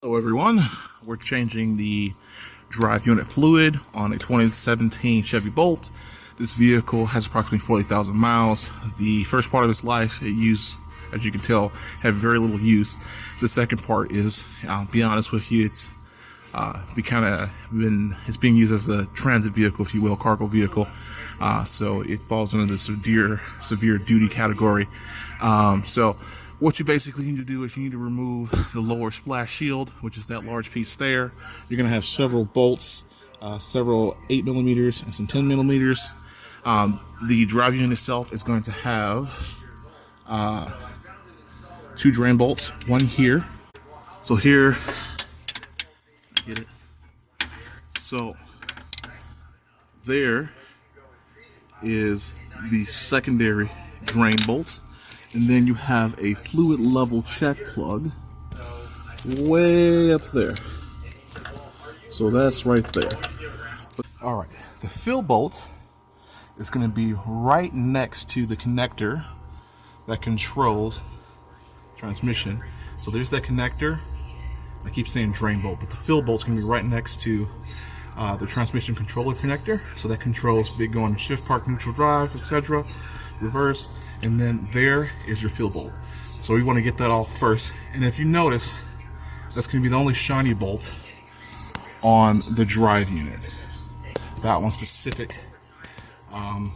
Hello everyone, we're changing the drive unit fluid on a 2017 Chevy Bolt. This vehicle has approximately 40,000 miles. The first part of its life, it used, as you can tell, had very little use. The second part is, I'll be honest with you, it's being used as a transit vehicle, if you will, cargo vehicle. So it falls under the severe duty category. So what you basically need to do is you need to remove the lower splash shield, which is that large piece there. You're going to have several bolts, several 8mm and some 10mm. The drive unit itself is going to have two drain bolts, one here. So here, get it. So there is the secondary drain bolt. And then you have a fluid level check plug way up there. So that's right there. All right, the fill bolt is going to be right next to the connector that controls transmission. So there's that connector. I keep saying drain bolt, but the fill bolt's going to be right next to the transmission controller connector. So that controls big going shift, park, neutral, drive, etc., reverse. And then there is your fill bolt. So we want to get that off first. And if you notice, that's going to be the only shiny bolt on the drive unit. That one specific. I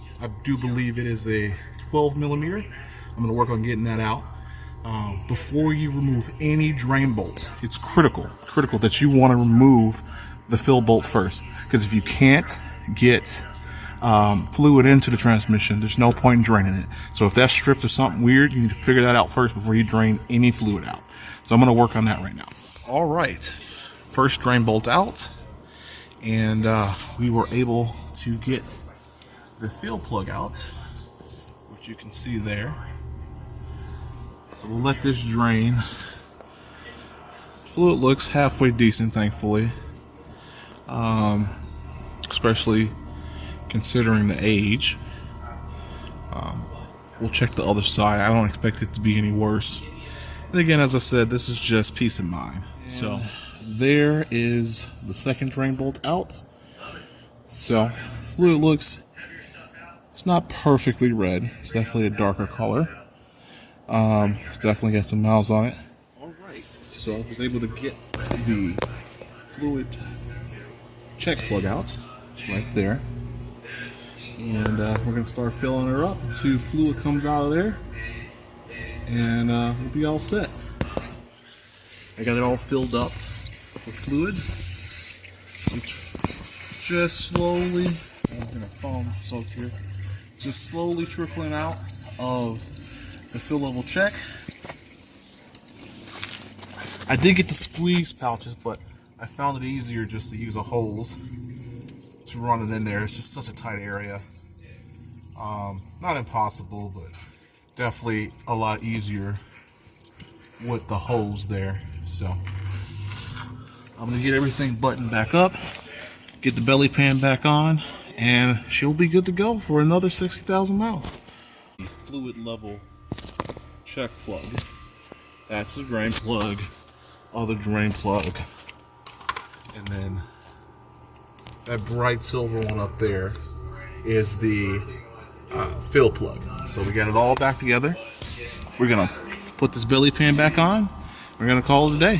do believe it is a 12mm. I'm going to work on getting that out. Before you remove any drain bolt, it's critical that you want to remove the fill bolt first. Because if you can't get fluid into the transmission, there's no point in draining it. So if that's stripped of something weird, you need to figure that out first before you drain any fluid out. So I'm going to work on that right now. All right, first drain bolt out, and we were able to get the fill plug out, which you can see there. So we'll let this drain. Fluid looks halfway decent, thankfully, especially considering the age. We'll check the other side. I don't expect it to be any worse. And again, as I said, this is just peace of mind. So there is the second drain bolt out. So fluid looks, it's not perfectly red. It's definitely a darker color. It's definitely got some miles on it. Alright, so I was able to get the fluid check plug out. It's right there. And we're going to start filling her up until fluid comes out of there, and we'll be all set. I got it all filled up with fluid. Just slowly, I'm going to foam soak here, just slowly trickling out of the fill level check. I did get the squeeze pouches, but I found it easier just to use a hose to run it in there. It's just such a tight area. Not impossible, but definitely a lot easier with the hose there. So I'm gonna get everything buttoned back up, get the belly pan back on, and she'll be good to go for another 60,000 miles. Fluid level check plug. That's the drain plug. Other drain plug. And then that bright silver one up there is the fill plug. So we got it all back together. We're gonna put this belly pan back on. We're gonna call it a day.